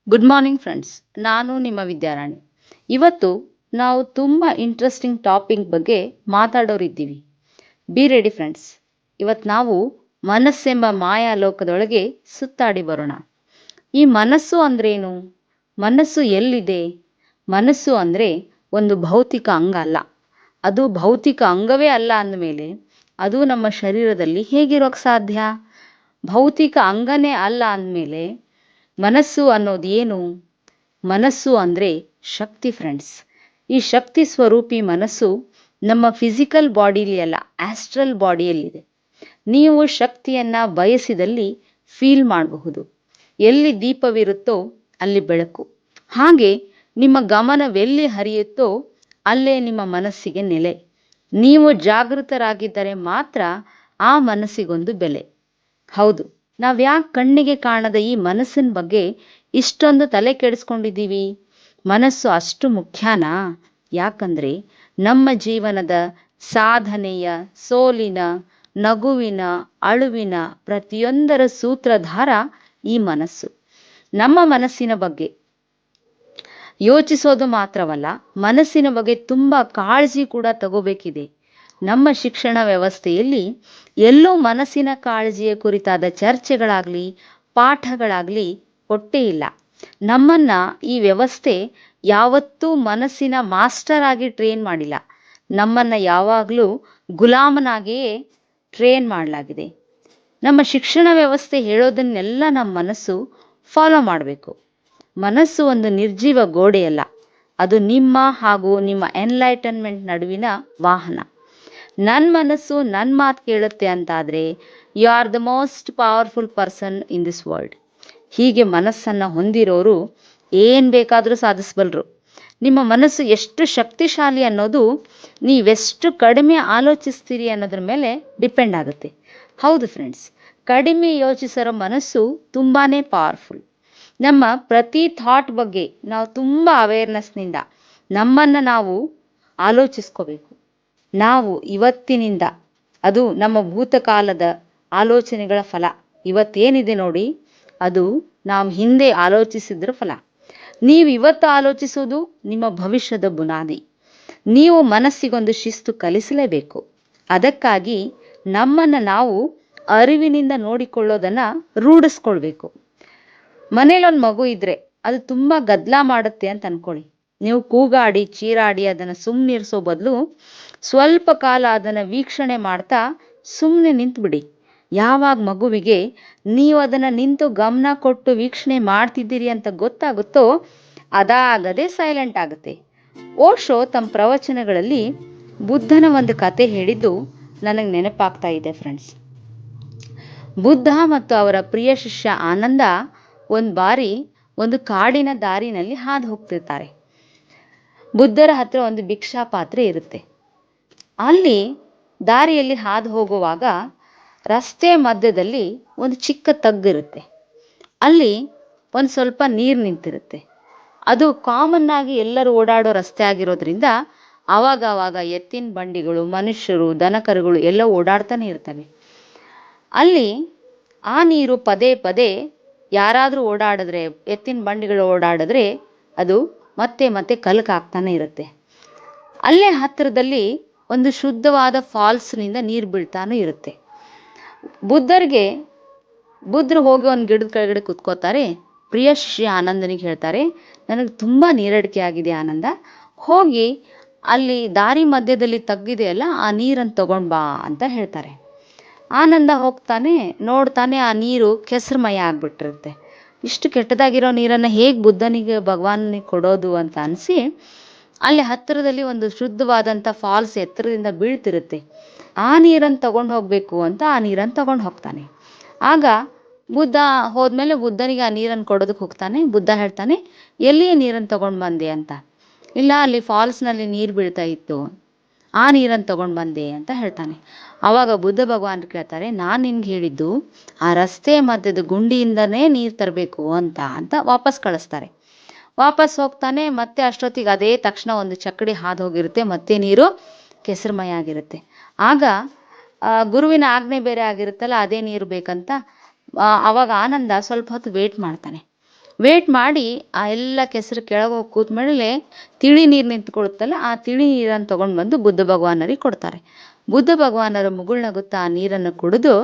Good morning friends. ನಾನು ನಿಮ್ಮ ವಿದ್ಯಾರಾಣಿ. ಇವತ್ತು ನಾವು ತುಂಬ ಇಂಟ್ರೆಸ್ಟಿಂಗ್ ಟಾಪಿಕ್ ಬಗ್ಗೆ ಮಾತಾಡೋರಿದ್ದೀವಿ. Be ready friends. ಇವತ್ತು ನಾವು ಮನಸ್ಸೆಂಬ ಮಾಯಾ ಲೋಕದೊಳಗೆ ಸುತ್ತಾಡಿ ಬರೋಣ. ಈ ಮನಸ್ಸು ಅಂದ್ರೇನು? ಮನಸ್ಸು ಎಲ್ಲಿದೆ? ಮನಸ್ಸು ಅಂದರೆ ಒಂದು ಭೌತಿಕ ಅಂಗ ಅಲ್ಲ. ಅದು ಭೌತಿಕ ಅಂಗವೇ ಅಲ್ಲ ಅಂದಮೇಲೆ ಅದು ನಮ್ಮ ಶರೀರದಲ್ಲಿ ಹೇಗಿರೋಕ್ಕೆ ಸಾಧ್ಯ? ಭೌತಿಕ ಅಂಗನೇ ಅಲ್ಲ ಅಂದಮೇಲೆ ಮನಸ್ಸು ಅನ್ನೋದು ಏನು? ಮನಸ್ಸು ಅಂದರೆ ಶಕ್ತಿ ಫ್ರೆಂಡ್ಸ್. ಈ ಶಕ್ತಿ ಸ್ವರೂಪಿ ಮನಸ್ಸು ನಮ್ಮ ಫಿಸಿಕಲ್ ಬಾಡಿಲಿ ಅಲ್ಲ, ಆಸ್ಟ್ರಲ್ ಬಾಡಿಯಲ್ಲಿದೆ. ನೀವು ಶಕ್ತಿಯನ್ನ ಬಯಸಿದಲ್ಲಿ ಫೀಲ್ ಮಾಡಬಹುದು. ಎಲ್ಲಿ ದೀಪವಿರುತ್ತೋ ಅಲ್ಲಿ ಬೆಳಕು. ಹಾಗೆ ನಿಮ್ಮ ಗಮನವೆಲ್ಲಿ ಹರಿಯುತ್ತೋ ಅಲ್ಲೇ ನಿಮ್ಮ ಮನಸ್ಸಿಗೆ ನೆಲೆ. ನೀವು ಜಾಗೃತರಾಗಿದ್ದರೆ ಮಾತ್ರ ಆ ಮನಸ್ಸಿಗೊಂದು ಬೆಲೆ. ಹೌದು, ನಾವ್ಯಾಕೆ ಕಣ್ಣಿಗೆ ಕಾಣದ ಈ ಮನಸ್ಸಿನ ಬಗ್ಗೆ ಇಷ್ಟೊಂದು ತಲೆ ಕೆಡಿಸ್ಕೊಂಡಿದ್ದೀವಿ? ಮನಸ್ಸು ಅಷ್ಟು ಮುಖ್ಯನಾ? ಯಾಕಂದ್ರೆ ನಮ್ಮ ಜೀವನದ ಸಾಧನೆಯ, ಸೋಲಿನ, ನಗುವಿನ, ಅಳುವಿನ ಪ್ರತಿಯೊಂದರ ಸೂತ್ರಧಾರ ಈ ಮನಸ್ಸು. ನಮ್ಮ ಮನಸ್ಸಿನ ಬಗ್ಗೆ ಯೋಚಿಸೋದು ಮಾತ್ರವಲ್ಲ, ಮನಸ್ಸಿನ ಬಗ್ಗೆ ತುಂಬ ಕಾಳಜಿ ಕೂಡ ತಗೋಬೇಕಿದೆ. ನಮ್ಮ ಶಿಕ್ಷಣ ವ್ಯವಸ್ಥೆಯಲ್ಲಿ ಎಲ್ಲೂ ಮನಸ್ಸಿನ ಕಾಳಜಿಯ ಕುರಿತಾದ ಚರ್ಚೆಗಳಾಗಲಿ ಪಾಠಗಳಾಗಲಿ ಕೊಟ್ಟೇ ಇಲ್ಲ. ನಮ್ಮನ್ನ ಈ ವ್ಯವಸ್ಥೆ ಯಾವತ್ತೂ ಮನಸ್ಸಿನ ಮಾಸ್ಟರ್ ಆಗಿ ಟ್ರೈನ್ ಮಾಡಿಲ್ಲ. ನಮ್ಮನ್ನ ಯಾವಾಗಲೂ ಗುಲಾಮನಾಗಿಯೇ ಟ್ರೈನ್ ಮಾಡಲಾಗಿದೆ. ನಮ್ಮ ಶಿಕ್ಷಣ ವ್ಯವಸ್ಥೆ ಹೇಳೋದನ್ನೆಲ್ಲ ನಮ್ಮ ಮನಸ್ಸು ಫಾಲೋ ಮಾಡಬೇಕು. ಮನಸ್ಸು ಒಂದು ನಿರ್ಜೀವ ಗೋಡೆಯಲ್ಲ, ಅದು ನಿಮ್ಮ ಹಾಗೂ ನಿಮ್ಮ ಎನ್ಲೈಟನ್ಮೆಂಟ್ ನಡುವಿನ ವಾಹನ. ನನ್ನ ಮನಸ್ಸು ನನ್ನ ಮಾತು ಕೇಳುತ್ತೆ ಅಂತಾದರೆ you are the most powerful person in this world. ಹೀಗೆ ಮನಸ್ಸನ್ನು ಹೊಂದಿರೋರು ಏನು ಬೇಕಾದರೂ ಸಾಧಿಸಬಲ್ಲರು. ನಿಮ್ಮ ಮನಸ್ಸು ಎಷ್ಟು ಶಕ್ತಿಶಾಲಿ ಅನ್ನೋದು ನೀವೆಷ್ಟು ಕಡಿಮೆ ಆಲೋಚಿಸ್ತೀರಿ ಅನ್ನೋದ್ರ ಮೇಲೆ ಡಿಪೆಂಡ್ ಆಗುತ್ತೆ. ಹೌದು ಫ್ರೆಂಡ್ಸ್, ಕಡಿಮೆ ಯೋಚಿಸೋ ಮನಸ್ಸು ತುಂಬಾ ಪವರ್ಫುಲ್. ನಮ್ಮ ಪ್ರತಿ ಥಾಟ್ ಬಗ್ಗೆ ನಾವು ತುಂಬ ಅವೇರ್ನೆಸ್ನಿಂದ ನಮ್ಮನ್ನು ನಾವು ಆಲೋಚಿಸ್ಕೋಬೇಕು. ನಾವು ಇವತ್ತಿನಿಂದ, ಅದು ನಮ್ಮ ಭೂತಕಾಲದ ಆಲೋಚನೆಗಳ ಫಲ. ಇವತ್ತೇನಿದೆ ನೋಡಿ, ಅದು ನಾವು ಹಿಂದೆ ಆಲೋಚಿಸಿದ್ರ ಫಲ. ನೀವು ಇವತ್ತು ಆಲೋಚಿಸೋದು ನಿಮ್ಮ ಭವಿಷ್ಯದ ಬುನಾದಿ. ನೀವು ಮನಸ್ಸಿಗೊಂದು ಶಿಸ್ತು ಕಲಿಸಲೇಬೇಕು. ಅದಕ್ಕಾಗಿ ನಮ್ಮನ್ನು ನಾವು ಅರಿವಿನಿಂದ ನೋಡಿಕೊಳ್ಳೋದನ್ನು ರೂಢಿಸ್ಕೊಳ್ಬೇಕು. ಮನೇಲೊಂದು ಮಗು ಇದ್ರೆ ಅದು ತುಂಬ ಗದ್ದಲ ಮಾಡುತ್ತೆ ಅಂತ ಅನ್ಕೊಳ್ಳಿ. ನೀವು ಕೂಗಾಡಿ ಚೀರಾಡಿ ಅದನ್ನು ಸುಮ್ಮನಿರಿಸೋ ಬದಲು ಸ್ವಲ್ಪ ಕಾಲ ಅದನ್ನು ವೀಕ್ಷಣೆ ಮಾಡ್ತಾ ಸುಮ್ಮನೆ ನಿಂತುಬಿಡಿ. ಯಾವಾಗ ಮಗುವಿಗೆ ನೀವು ಅದನ್ನು ನಿಂತು ಗಮನ ಕೊಟ್ಟು ವೀಕ್ಷಣೆ ಮಾಡ್ತಿದ್ದೀರಿ ಅಂತ ಗೊತ್ತಾಗುತ್ತೋ ಅದಾಗದೆ ಸೈಲೆಂಟ್ ಆಗುತ್ತೆ. ಓಶೋ ತಮ್ಮ ಪ್ರವಚನಗಳಲ್ಲಿ ಬುದ್ಧನ ಒಂದು ಕತೆ ಹೇಳಿದ್ದು ನನಗೆ ನೆನಪಾಗ್ತಾ ಇದೆ ಫ್ರೆಂಡ್ಸ್. ಬುದ್ಧ ಮತ್ತು ಅವರ ಪ್ರಿಯ ಶಿಷ್ಯ ಆನಂದ ಒಂದು ಬಾರಿ ಒಂದು ಕಾಡಿನ ದಾರಿನಲ್ಲಿ ಹಾದು ಹೋಗ್ತಿರ್ತಾರೆ. ಬುದ್ಧರ ಹತ್ರ ಒಂದು ಭಿಕ್ಷಾ ಪಾತ್ರೆ ಇರುತ್ತೆ. ಅಲ್ಲಿ ದಾರಿಯಲ್ಲಿ ಹಾದು ಹೋಗುವಾಗ ರಸ್ತೆ ಮಧ್ಯದಲ್ಲಿ ಒಂದು ಚಿಕ್ಕ ತಗ್ಗಿರುತ್ತೆ. ಅಲ್ಲಿ ಒಂದು ಸ್ವಲ್ಪ ನೀರು ನಿಂತಿರುತ್ತೆ. ಅದು ಕಾಮನ್ ಆಗಿ ಎಲ್ಲರೂ ಓಡಾಡೋ ರಸ್ತೆ ಆಗಿರೋದ್ರಿಂದ ಆವಾಗ ಎತ್ತಿನ ಬಂಡಿಗಳು, ಮನುಷ್ಯರು, ದನಕರುಗಳು ಎಲ್ಲ ಓಡಾಡ್ತಾನೆ ಇರ್ತವೆ. ಅಲ್ಲಿ ಆ ನೀರು ಪದೇ ಪದೇ ಯಾರಾದರೂ ಓಡಾಡಿದ್ರೆ, ಎತ್ತಿನ ಬಂಡಿಗಳು ಓಡಾಡಿದ್ರೆ ಅದು ಮತ್ತೆ ಮತ್ತೆ ಕಲಕಾಗ್ತಾನೆ ಇರುತ್ತೆ. ಅಲ್ಲೇ ಹತ್ತಿರದಲ್ಲಿ ಒಂದು ಶುದ್ಧವಾದ ಫಾಲ್ಸ್ನಿಂದ ನೀರು ಬೀಳ್ತಾನೂ ಇರುತ್ತೆ. ಬುದ್ಧರು ಹೋಗಿ ಒಂದು ಗಿಡದ ಕೆಳಗಡೆ ಕುತ್ಕೋತಾರೆ. ಪ್ರಿಯ ಶಿಷ್ಯ ಆನಂದನಿಗೆ ಹೇಳ್ತಾರೆ, ನನಗೆ ತುಂಬ ನೀರಡಿಕೆ ಆಗಿದೆ ಆನಂದ, ಹೋಗಿ ಅಲ್ಲಿ ದಾರಿ ಮಧ್ಯದಲ್ಲಿ ತಗ್ಗಿದೆಯಲ್ಲ ಆ ನೀರನ್ನು ತಗೊಂಡು ಬಾ ಅಂತ ಹೇಳ್ತಾರೆ. ಆನಂದ ಹೋಗ್ತಾನೆ, ನೋಡ್ತಾನೆ ಆ ನೀರು ಕೆಸರುಮಯ ಆಗ್ಬಿಟ್ಟಿರುತ್ತೆ. ಇಷ್ಟು ಕೆಟ್ಟದಾಗಿರೋ ನೀರನ್ನು ಹೇಗೆ ಬುದ್ಧನಿಗೆ ಭಗವಾನಿಗೆ ಕೊಡೋದು ಅಂತ ಅನಿಸಿ ಅಲ್ಲಿ ಹತ್ತಿರದಲ್ಲಿ ಒಂದು ಶುದ್ಧವಾದಂಥ ಫಾಲ್ಸ್ ಎತ್ತರದಿಂದ ಬೀಳ್ತಿರುತ್ತೆ. ಆ ನೀರನ್ನು ತಗೊಂಡು ಹೋಗಬೇಕು ಅಂತ ಆ ನೀರನ್ನು ತಗೊಂಡು ಹೋಗ್ತಾನೆ. ಆಗ ಬುದ್ಧ ಹೋದ್ಮೇಲೆ ಬುದ್ಧನಿಗೆ ಆ ನೀರನ್ನು ಕೊಡೋದಕ್ಕೆ ಹೋಗ್ತಾನೆ. ಬುದ್ಧ ಹೇಳ್ತಾನೆ, ಎಲ್ಲಿಯೇ ನೀರನ್ನು ತಗೊಂಡು ಬಂದೆ ಅಂತ. ಇಲ್ಲ, ಅಲ್ಲಿ ಫಾಲ್ಸ್ನಲ್ಲಿ ನೀರು ಬೀಳ್ತಾ ಇತ್ತು, ಆ ನೀರನ್ನು ತಗೊಂಡು ಬಂದೆ ಅಂತ ಹೇಳ್ತಾನೆ. ಆವಾಗ ಬುದ್ಧ ಭಗವಾನ್ ಕೇಳ್ತಾರೆ, ನಾನು ನಿನ್ಗೆ ಹೇಳಿದ್ದು ಆ ರಸ್ತೆ ಮಧ್ಯದ ಗುಂಡಿಯಿಂದನೇ ನೀರು ತರಬೇಕು ಅಂತ ವಾಪಸ್ ಕಳಿಸ್ತಾರೆ. ವಾಪಸ್ ಹೋಗ್ತಾನೆ. ಮತ್ತೆ ಅಷ್ಟೊತ್ತಿಗೆ ಅದೇ ತಕ್ಷಣ ಒಂದು ಚಕ್ಕಡಿ ಹಾದು ಹೋಗಿರುತ್ತೆ, ಮತ್ತೆ ನೀರು ಕೆಸರುಮಯ ಆಗಿರುತ್ತೆ. ಆಗ ಗುರುವಿನ ಆಜ್ಞೆ ಬೇರೆ ಆಗಿರುತ್ತಲ್ಲ, ಅದೇ ನೀರು ಬೇಕಂತ. ಆವಾಗ ಆನಂದ ಸ್ವಲ್ಪ ಹೊತ್ತು ವೇಟ್ ಮಾಡ್ತಾನೆ. ವೇಟ್ ಮಾಡಿ ಆ ಎಲ್ಲ ಕೆಸರು ಕೆಳಗೆ ಹೋಗಿ ಕೂತ್ಮೇಲೆ ತಿಳಿ ನೀರು ನಿಂತ್ಕೊಳುತ್ತಲ್ಲ, ಆ ತಿಳಿ ನೀರನ್ನು ತಗೊಂಡು ಬಂದು ಬುದ್ಧ ಭಗವಾನರಿಗೆ ಕೊಡ್ತಾರೆ. ಬುದ್ಧ ಭಗವಾನರ ಮುಗುಳ್ನಗುತ್ತಾ ಆ ನೀರನ್ನು ಕುಡಿದು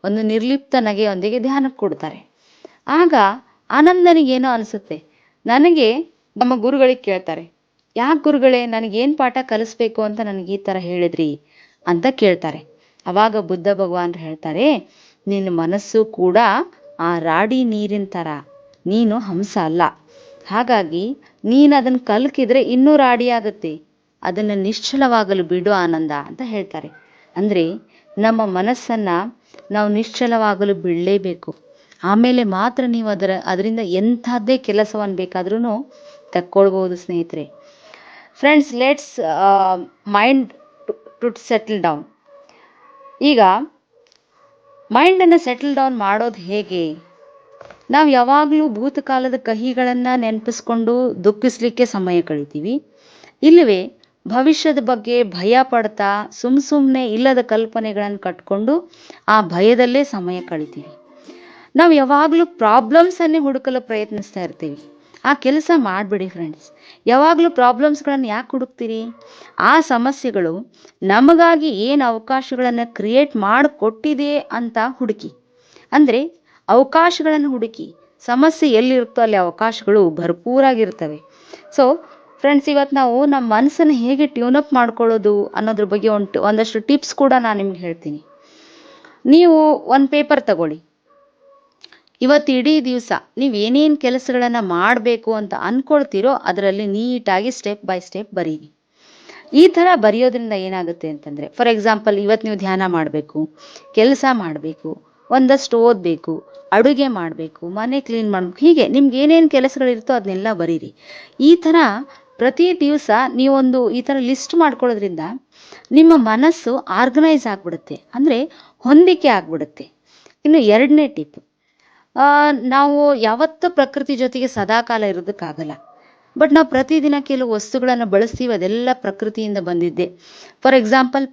ಒಂದು ನಿರ್ಲಿಪ್ತ ನಗೆಯೊಂದಿಗೆ ಧ್ಯಾನಕ್ಕೆ ಕೊಡ್ತಾರೆ. ಆಗ ಆನಂದನಿಗೇನೋ ಅನಿಸುತ್ತೆ. ನನಗೆ ನಮ್ಮ ಗುರುಗಳಿಗೆ ಕೇಳ್ತಾರೆ, ಯಾಕೆ ಗುರುಗಳೇ ನನಗೇನು ಪಾಠ ಕಲಿಸ್ಬೇಕು ಅಂತ ನನಗೆ ಈ ಥರ ಹೇಳಿದ್ರಿ ಅಂತ ಕೇಳ್ತಾರೆ. ಅವಾಗ ಬುದ್ಧ ಭಗವಾನ್ರು ಹೇಳ್ತಾರೆ, ನಿನ್ನ ಮನಸ್ಸು ಕೂಡ ಆ ರಾಡಿ ನೀರಿನ ಥರ, ನೀನು ಹಂಸ ಅಲ್ಲ. ಹಾಗಾಗಿ ನೀನು ಅದನ್ನು ಕಲ್ಕಿದ್ರೆ ಇನ್ನೂ ರಾಡಿ ಆಗುತ್ತೆ. ಅದನ್ನು ನಿಶ್ಚಲವಾಗಲು ಬಿಡು ಆನಂದ ಅಂತ ಹೇಳ್ತಾರೆ. ಅಂದರೆ ನಮ್ಮ ಮನಸ್ಸನ್ನು ನಾವು ನಿಶ್ಚಲವಾಗಲು ಬಿಡಲೇಬೇಕು. ಆಮೇಲೆ ಮಾತ್ರ ನೀವು ಅದರಿಂದ ಎಂಥದ್ದೇ ಕೆಲಸವನ್ನು ಬೇಕಾದ್ರೂ ತಕ್ಕೊಳ್ಬೋದು ಸ್ನೇಹಿತರೆ. Friends, let's mind to settle down. ಈಗ ಮೈಂಡನ್ನು ಸೆಟಲ್ ಡೌನ್ ಮಾಡೋದು ಹೇಗೆ? ನಾವು ಯಾವಾಗಲೂ ಭೂತಕಾಲದ ಕಹಿಗಳನ್ನು ನೆನಪಿಸ್ಕೊಂಡು ದುಃಖಿಸ್ಲಿಕ್ಕೆ ಸಮಯ ಕಳಿತೀವಿ, ಇಲ್ಲವೇ ಭವಿಷ್ಯದ ಬಗ್ಗೆ ಭಯ ಪಡ್ತಾ ಸುಮ್ಮನೆ ಇಲ್ಲದ ಕಲ್ಪನೆಗಳನ್ನು ಕಟ್ಕೊಂಡು ಆ ಭಯದಲ್ಲೇ ಸಮಯ ಕಳಿತೀವಿ. ನಾವು ಯಾವಾಗಲೂ ಪ್ರಾಬ್ಲಮ್ಸನ್ನೇ ಹುಡುಕಲು ಪ್ರಯತ್ನಿಸ್ತಾ ಇರ್ತೀವಿ. ಆ ಕೆಲಸ ಮಾಡಿಬಿಡಿ ಫ್ರೆಂಡ್ಸ್. ಯಾವಾಗಲೂ ಪ್ರಾಬ್ಲಮ್ಸ್ಗಳನ್ನು ಯಾಕೆ ಹುಡುಕ್ತೀರಿ? ಆ ಸಮಸ್ಯೆಗಳು ನಮಗಾಗಿ ಏನು ಅವಕಾಶಗಳನ್ನು ಕ್ರಿಯೇಟ್ ಮಾಡಿಕೊಟ್ಟಿದೆ ಅಂತ ಹುಡುಕಿ. ಅಂದರೆ ಅವಕಾಶಗಳನ್ನು ಹುಡುಕಿ. ಸಮಸ್ಯೆ ಎಲ್ಲಿರುತ್ತೋ ಅಲ್ಲಿ ಅವಕಾಶಗಳು ಭರ್ಪೂರಾಗಿರ್ತವೆ. ಸೊ ಫ್ರೆಂಡ್ಸ್, ಇವತ್ತು ನಾವು ನಮ್ಮ ಮನಸ್ಸನ್ನು ಹೇಗೆ ಟ್ಯೂನಪ್ ಮಾಡ್ಕೊಳ್ಳೋದು ಅನ್ನೋದ್ರ ಬಗ್ಗೆ ಒಂದಷ್ಟು ಟಿಪ್ಸ್ ಕೂಡ ನಾನು ನಿಮ್ಗೆ ಹೇಳ್ತೀನಿ. ನೀವು ಒಂದು ಪೇಪರ್ ತಗೊಳ್ಳಿ. ಇವತ್ತು ಇಡೀ ದಿವಸ ನೀವು ಏನೇನು ಕೆಲಸಗಳನ್ನು ಮಾಡಬೇಕು ಅಂತ ಅಂದ್ಕೊಳ್ತೀರೋ ಅದರಲ್ಲಿ ನೀಟಾಗಿ ಸ್ಟೆಪ್ ಬೈ ಸ್ಟೆಪ್ ಬರೀರಿ. ಈ ಥರ ಬರೆಯೋದ್ರಿಂದ ಏನಾಗುತ್ತೆ ಅಂತಂದರೆ, ಫಾರ್ ಎಕ್ಸಾಂಪಲ್, ಇವತ್ತು ನೀವು ಧ್ಯಾನ ಮಾಡಬೇಕು, ಕೆಲಸ ಮಾಡಬೇಕು, ಒಂದಷ್ಟು ಓದಬೇಕು, ಅಡುಗೆ ಮಾಡಬೇಕು, ಮನೆ ಕ್ಲೀನ್ ಮಾಡಬೇಕು, ಹೀಗೆ ನಿಮ್ಗೆ ಏನೇನು ಕೆಲಸಗಳಿರುತ್ತೋ ಅದನ್ನೆಲ್ಲ ಬರೀರಿ. ಈ ಥರ ಪ್ರತಿ ದಿವಸ ನೀವೊಂದು ಈ ಥರ ಲಿಸ್ಟ್ ಮಾಡ್ಕೊಳ್ಳೋದ್ರಿಂದ ನಿಮ್ಮ ಮನಸ್ಸು ಆರ್ಗನೈಸ್ ಆಗಿಬಿಡುತ್ತೆ, ಅಂದರೆ ಹೊಂದಿಕೆ ಆಗಿಬಿಡುತ್ತೆ. ಇನ್ನು ಎರಡನೇ ಟಿಪ್, ನಾವು ಯಾವತ್ತೂ ಪ್ರಕೃತಿ ಜೊತೆಗೆ ಸದಾಕಾಲ ಇರೋದಕ್ಕಾಗಲ್ಲ. ಬಟ್ ನಾವು ಪ್ರತಿದಿನ ಕೆಲವು ವಸ್ತುಗಳನ್ನು ಬಳಸ್ತೀವಿ, ಅದೆಲ್ಲ ಪ್ರಕೃತಿಯಿಂದ ಬಂದಿದ್ದೆ. ಫಾರ್ ಎಕ್ಸಾಂಪಲ್,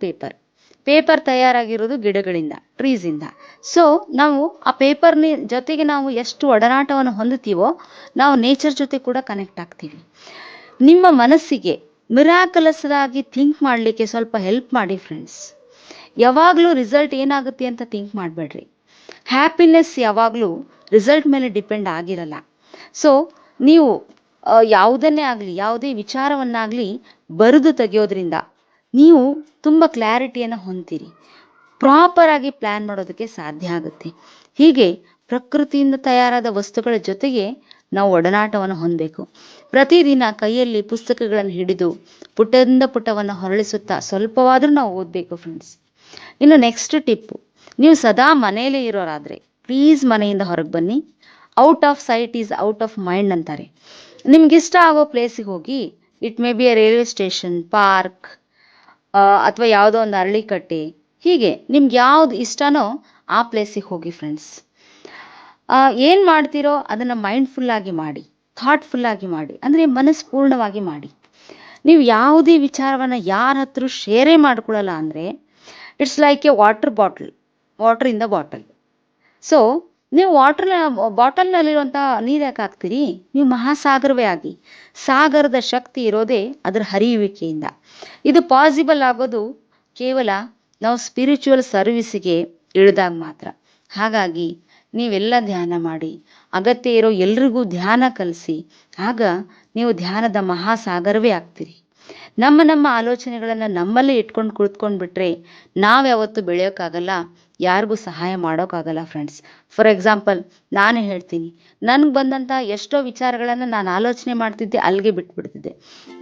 ಪೇಪರ್ ತಯಾರಾಗಿರೋದು ಗಿಡಗಳಿಂದ, ಟ್ರೀಸಿಂದ. ಸೊ ನಾವು ಆ ಪೇಪರ್ನ ಜೊತೆಗೆ ನಾವು ಎಷ್ಟು ಒಡನಾಟವನ್ನು ಹೊಂದುತ್ತೀವೋ ನಾವು ನೇಚರ್ ಜೊತೆ ಕೂಡ ಕನೆಕ್ಟ್ ಆಗ್ತೀವಿ. ನಿಮ್ಮ ಮನಸ್ಸಿಗೆ ಮಿರಾಕಲಸ್ ಆಗಿ ಥಿಂಕ್ ಮಾಡಲಿಕ್ಕೆ ಸ್ವಲ್ಪ ಹೆಲ್ಪ್ ಮಾಡಿ ಫ್ರೆಂಡ್ಸ್. ಯಾವಾಗಲೂ ರಿಸಲ್ಟ್ ಏನಾಗುತ್ತೆ ಅಂತ ಥಿಂಕ್ ಮಾಡಬೇಡ್ರಿ. ಹ್ಯಾಪಿನೆಸ್ ಯಾವಾಗಲೂ ರಿಸಲ್ಟ್ ಮೇಲೆ ಡಿಪೆಂಡ್ ಆಗಿರಲ್ಲ. ಸೊ ನೀವು ಯಾವುದನ್ನೇ ಆಗಲಿ, ಯಾವುದೇ ವಿಚಾರವನ್ನಾಗಲಿ ಬರೆದು ತೆಗೆಯೋದ್ರಿಂದ ನೀವು ತುಂಬ ಕ್ಲಾರಿಟಿಯನ್ನು ಹೊಂದ್ತೀರಿ, ಪ್ರಾಪರಾಗಿ ಪ್ಲ್ಯಾನ್ ಮಾಡೋದಕ್ಕೆ ಸಾಧ್ಯ ಆಗುತ್ತೆ. ಹೀಗೆ ಪ್ರಕೃತಿಯಿಂದ ತಯಾರಾದ ವಸ್ತುಗಳ ಜೊತೆಗೆ ನಾವು ಒಡನಾಟವನ್ನು ಹೊಂದಬೇಕು. ಪ್ರತಿದಿನ ಕೈಯಲ್ಲಿ ಪುಸ್ತಕಗಳನ್ನು ಹಿಡಿದು ಪುಟದಿಂದ ಪುಟವನ್ನು ಹೊರಳಿಸುತ್ತಾ ಸ್ವಲ್ಪವಾದರೂ ನಾವು ಓದಬೇಕು ಫ್ರೆಂಡ್ಸ್. ಇನ್ನು ನೆಕ್ಸ್ಟ್ ಟಿಪ್ಪು, ನೀವು ಸದಾ ಮನೆಯಲ್ಲೇ ಇರೋರಾದರೆ ಪ್ಲೀಸ್ ಮನೆಯಿಂದ ಹೊರಗೆ ಬನ್ನಿ. Out off site is out of mind ಅಂತಾರೆ. ನಿಮ್ಗಿಷ್ಟ ಆಗೋ ಪ್ಲೇಸಿಗೆ ಹೋಗಿ. It may be A railway station, park, ಅಥವಾ ಯಾವುದೋ ಒಂದು ಅರಳಿಕಟ್ಟೆ, ಹೀಗೆ ನಿಮ್ಗೆ ಯಾವ್ದು ಇಷ್ಟನೋ ಆ ಪ್ಲೇಸಿಗೆ ಹೋಗಿ ಫ್ರೆಂಡ್ಸ್. ಏನು ಮಾಡ್ತೀರೋ ಅದನ್ನು ಮೈಂಡ್ಫುಲ್ಲಾಗಿ ಮಾಡಿ, ಥಾಟ್ಫುಲ್ಲಾಗಿ ಮಾಡಿ, ಅಂದರೆ ಮನಸ್ಪೂರ್ಣವಾಗಿ ಮಾಡಿ. ನೀವು ಯಾವುದೇ ವಿಚಾರವನ್ನು ಯಾರ ಹತ್ರ ಶೇರೇ ಮಾಡ್ಕೊಳ್ಳಲ್ಲ ಅಂದರೆ it's like A water in the bottle. So ನೀವು ಬಾಟಲ್ನಲ್ಲಿರುವಂಥ ನೀರು ಯಾಕೆ ಹಾಕ್ತೀರಿ? ನೀವು ಮಹಾಸಾಗರವೇ ಆಗಿ. ಸಾಗರದ ಶಕ್ತಿ ಇರೋದೇ ಅದರ ಹರಿಯುವಿಕೆಯಿಂದ. ಇದು ಪಾಸಿಬಲ್ ಆಗೋದು ಕೇವಲ ನಾವು ಸ್ಪಿರಿಚುವಲ್ ಸರ್ವಿಸಿಗೆ ಇಳಿದಾಗ ಮಾತ್ರ. ಹಾಗಾಗಿ ನೀವೆಲ್ಲ ಧ್ಯಾನ ಮಾಡಿ, ಅಗತ್ಯ ಇರೋ ಎಲ್ರಿಗೂ ಧ್ಯಾನ ಕಲಿಸಿ. ಆಗ ನೀವು ಧ್ಯಾನದ ಮಹಾಸಾಗರವೇ ಆಗ್ತೀರಿ. ನಮ್ಮ ಆಲೋಚನೆಗಳನ್ನು ನಮ್ಮಲ್ಲೇ ಇಟ್ಕೊಂಡು ಕುಳಿತುಕೊಂಡ್ಬಿಟ್ರೆ ನಾವ್ಯಾವತ್ತೂ ಬೆಳೆಯೋಕ್ಕಾಗಲ್ಲ, ಯಾರಿಗೂ ಸಹಾಯ ಮಾಡೋಕ್ಕಾಗಲ್ಲ ಫ್ರೆಂಡ್ಸ್. ಫಾರ್ ಎಕ್ಸಾಂಪಲ್, ನಾನೇ ಹೇಳ್ತೀನಿ, ನನಗೆ ಬಂದಂಥ ಎಷ್ಟೋ ವಿಚಾರಗಳನ್ನು ನಾನು ಆಲೋಚನೆ ಮಾಡ್ತಿದ್ದೆ, ಅಲ್ಲಿಗೆ ಬಿಟ್ಬಿಡ್ತಿದ್ದೆ.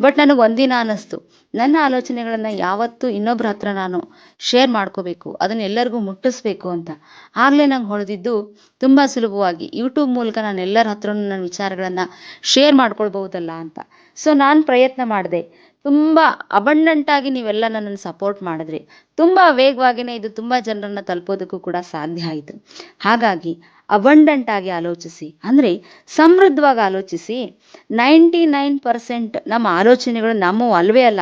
ಬಟ್ ನನಗೆ ಒಂದಿನ ಅನ್ನಿಸ್ತು, ನನ್ನ ಆಲೋಚನೆಗಳನ್ನು ಯಾವತ್ತೂ ಇನ್ನೊಬ್ಬರ ಹತ್ರ ನಾನು ಶೇರ್ ಮಾಡ್ಕೋಬೇಕು, ಅದನ್ನು ಎಲ್ಲರಿಗೂ ಮುಟ್ಟಿಸ್ಬೇಕು ಅಂತ. ಆಗಲೇ ನಂಗೆ ಹೊಳೆದಿದ್ದು ತುಂಬ ಸುಲಭವಾಗಿ ಯೂಟ್ಯೂಬ್ ಮೂಲಕ ನಾನು ಎಲ್ಲರ ಹತ್ರನೂ ನನ್ನ ವಿಚಾರಗಳನ್ನು ಶೇರ್ ಮಾಡ್ಕೊಳ್ಬಹುದಲ್ಲ ಅಂತ. ಸೊ ನಾನು ಪ್ರಯತ್ನ ಮಾಡಿದೆ. ತುಂಬ ಅಬಂಡೆಂಟಾಗಿ ನೀವೆಲ್ಲ ನನ್ನನ್ನು ಸಪೋರ್ಟ್ ಮಾಡಿದ್ರಿ. ತುಂಬ ವೇಗವಾಗಿಯೇ ಇದು ತುಂಬ ಜನರನ್ನು ತಲುಪೋದಕ್ಕೂ ಕೂಡ ಸಾಧ್ಯ ಆಯಿತು. ಹಾಗಾಗಿ ಅಬಂಡೆಂಟ್ ಆಗಿ ಆಲೋಚಿಸಿ, ಅಂದರೆ ಸಮೃದ್ಧವಾಗಿ ಆಲೋಚಿಸಿ. 99% ನಮ್ಮ ಆಲೋಚನೆಗಳು ನಮ್ಮವು ಅಲ್ವೇ ಅಲ್ಲ,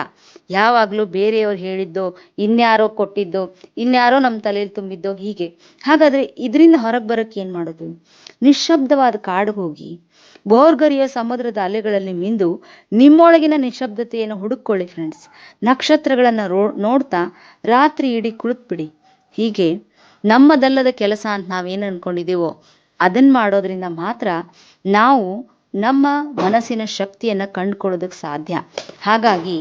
ಯಾವಾಗಲೂ ಬೇರೆಯವ್ರು ಹೇಳಿದ್ದೋ, ಇನ್ಯಾರೋ ಕೊಟ್ಟಿದ್ದೋ, ಇನ್ಯಾರೋ ನಮ್ಮ ತಲೆಯಲ್ಲಿ ತುಂಬಿದ್ದೋ, ಹೀಗೆ. ಹಾಗಾದ್ರೆ ಇದರಿಂದ ಹೊರಗೆ ಬರೋಕ್ಕೆ ಏನು ಮಾಡೋದು? ನಿಶ್ಶಬ್ದವಾದ ಕಾಡಿಗೆ ಹೋಗಿ ಬೋರ್ಗರಿಯ ಸಮುದ್ರದ ಅಲೆಗಳಲ್ಲಿ ಮಿಂದು ನಿಮ್ಮೊಳಗಿನ ನಿಶ್ಶಬ್ದತೆಯನ್ನು ಹುಡುಕೊಳ್ಳಿ ಫ್ರೆಂಡ್ಸ್. ನಕ್ಷತ್ರಗಳನ್ನು ನೋಡ್ತಾ ರಾತ್ರಿ ಇಡೀ ಕುಳಿತುಬಿಡಿ. ಹೀಗೆ ನಮ್ಮದಲ್ಲದ ಕೆಲಸ ಅಂತ ನಾವೇನು ಅನ್ಕೊಂಡಿದ್ದೀವೋ ಅದನ್ನ ಮಾಡೋದ್ರಿಂದ ಮಾತ್ರ ನಾವು ನಮ್ಮ ಮನಸ್ಸಿನ ಶಕ್ತಿಯನ್ನು ಕಂಡುಕೊಳ್ಳೋದಕ್ಕೆ ಸಾಧ್ಯ. ಹಾಗಾಗಿ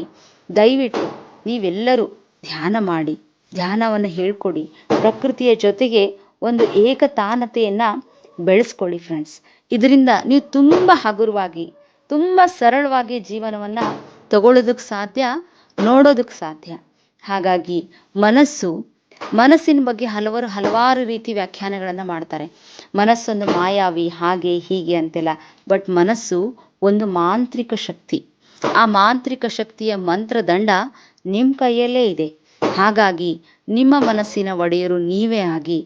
ದಯವಿಟ್ಟು ನೀವೆಲ್ಲರೂ ಧ್ಯಾನ ಮಾಡಿ, ಧ್ಯಾನವನ್ನು ಹೇಳ್ಕೊಡಿ. ಪ್ರಕೃತಿಯ ಜೊತೆಗೆ ಒಂದು ಏಕತಾನತೆಯನ್ನು ಬೆಳೆಸ್ಕೊಳ್ಳಿ ಫ್ರೆಂಡ್ಸ್. ಇದರಿಂದ ನೀವು ತುಂಬ ಹಗುರವಾಗಿ, ತುಂಬ ಸರಳವಾಗಿ ಜೀವನವನ್ನು ತಗೊಳ್ಳೋದಕ್ಕೆ ಸಾಧ್ಯ, ನೋಡೋದಕ್ಕೆ ಸಾಧ್ಯ. ಹಾಗಾಗಿ ಮನಸ್ಸಿನ ಬಗ್ಗೆ ಹಲವಾರು ರೀತಿ ವ್ಯಾಖ್ಯಾನಗಳನ್ನು ಮಾಡ್ತಾರೆ. ಮನಸ್ಸೊಂದು ಮಾಯಾವಿ, ಹಾಗೆ ಹೀಗೆ ಅಂತೆಲ್ಲ. ಬಟ್ ಮನಸ್ಸು ಒಂದು ಮಾಂತ್ರಿಕ ಶಕ್ತಿ. ಆ ಮಾಂತ್ರಿಕ ಶಕ್ತಿಯ ಮಂತ್ರದಂಡ ನಿಮ್ಮ ಕೈಯಲ್ಲೇ ಇದೆ. ಹಾಗಾಗಿ ನಿಮ್ಮ ಮನಸ್ಸಿನ ಒಡೆಯರು ನೀವೇ ಆಗಿ,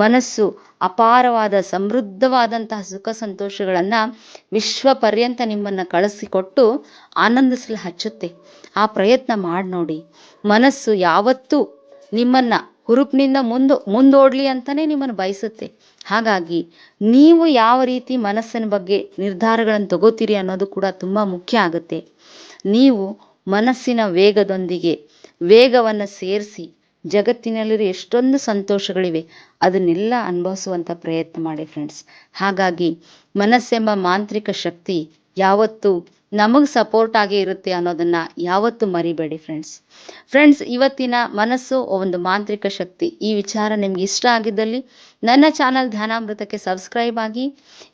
ಮನಸ್ಸು ಅಪಾರವಾದ ಸಮೃದ್ಧವಾದಂತಹ ಸುಖ ಸಂತೋಷಗಳನ್ನು ವಿಶ್ವ ಪರ್ಯಂತ ನಿಮ್ಮನ್ನು ಕಳಿಸಿಕೊಟ್ಟು ಆನಂದಿಸಲು ಹಚ್ಚುತ್ತೆ. ಆ ಪ್ರಯತ್ನ ಮಾಡಿ ನೋಡಿ. ಮನಸ್ಸು ಯಾವತ್ತೂ ನಿಮ್ಮನ್ನ ಹುರುಪಿನಿಂದ ಮುಂದೋಡ್ಲಿ ಅಂತಾನೆ ನಿಮ್ಮನ್ನು ಬಯಸುತ್ತೆ. ಹಾಗಾಗಿ ನೀವು ಯಾವ ರೀತಿ ಮನಸ್ಸಿನ ಬಗ್ಗೆ ನಿರ್ಧಾರಗಳನ್ನು ತಗೋತೀರಿ ಅನ್ನೋದು ಕೂಡ ತುಂಬ ಮುಖ್ಯ ಆಗುತ್ತೆ. ನೀವು ಮನಸ್ಸಿನ ವೇಗದೊಂದಿಗೆ ವೇಗವನ್ನು ಸೇರಿಸಿ ಜಗತ್ತಿನಲ್ಲಿರೋ ಎಷ್ಟೊಂದು ಸಂತೋಷಗಳಿವೆ ಅದನ್ನೆಲ್ಲ ಅನುಭವಿಸುವಂಥ ಪ್ರಯತ್ನ ಮಾಡಿ ಫ್ರೆಂಡ್ಸ್. ಹಾಗಾಗಿ ಮನಸ್ಸೆಂಬ ಮಾಂತ್ರಿಕ ಶಕ್ತಿ ಯಾವತ್ತೂ ನಮಗೆ ಸಪೋರ್ಟ್ ಆಗಿ ಇರುತ್ತೆ ಅನ್ನೋದನ್ನ ಯಾವತ್ತೂ ಮರಿಬೇಡಿ ಫ್ರೆಂಡ್ಸ್. ಇವತ್ತಿನ ಮನಸ್ಸು ಒಂದು ಮಾಂತ್ರಿಕ ಶಕ್ತಿ ಈ ವಿಚಾರ ನಿಮ್ಗೆ ಇಷ್ಟ ಆಗಿದ್ದಲ್ಲಿ ನನ್ನ ಚಾನಲ್ ಧ್ಯಾನಾಮೃತಕ್ಕೆ ಸಬ್ಸ್ಕ್ರೈಬ್ ಆಗಿ,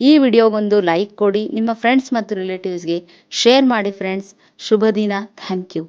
ಈ ವಿಡಿಯೋಗೊಂದು ಲೈಕ್ ಕೊಡಿ, ನಿಮ್ಮ ಫ್ರೆಂಡ್ಸ್ ಮತ್ತು ರಿಲೇಟಿವ್ಸ್ಗೆ ಶೇರ್ ಮಾಡಿ ಫ್ರೆಂಡ್ಸ್. ಶುಭ ದಿನ. Thank you.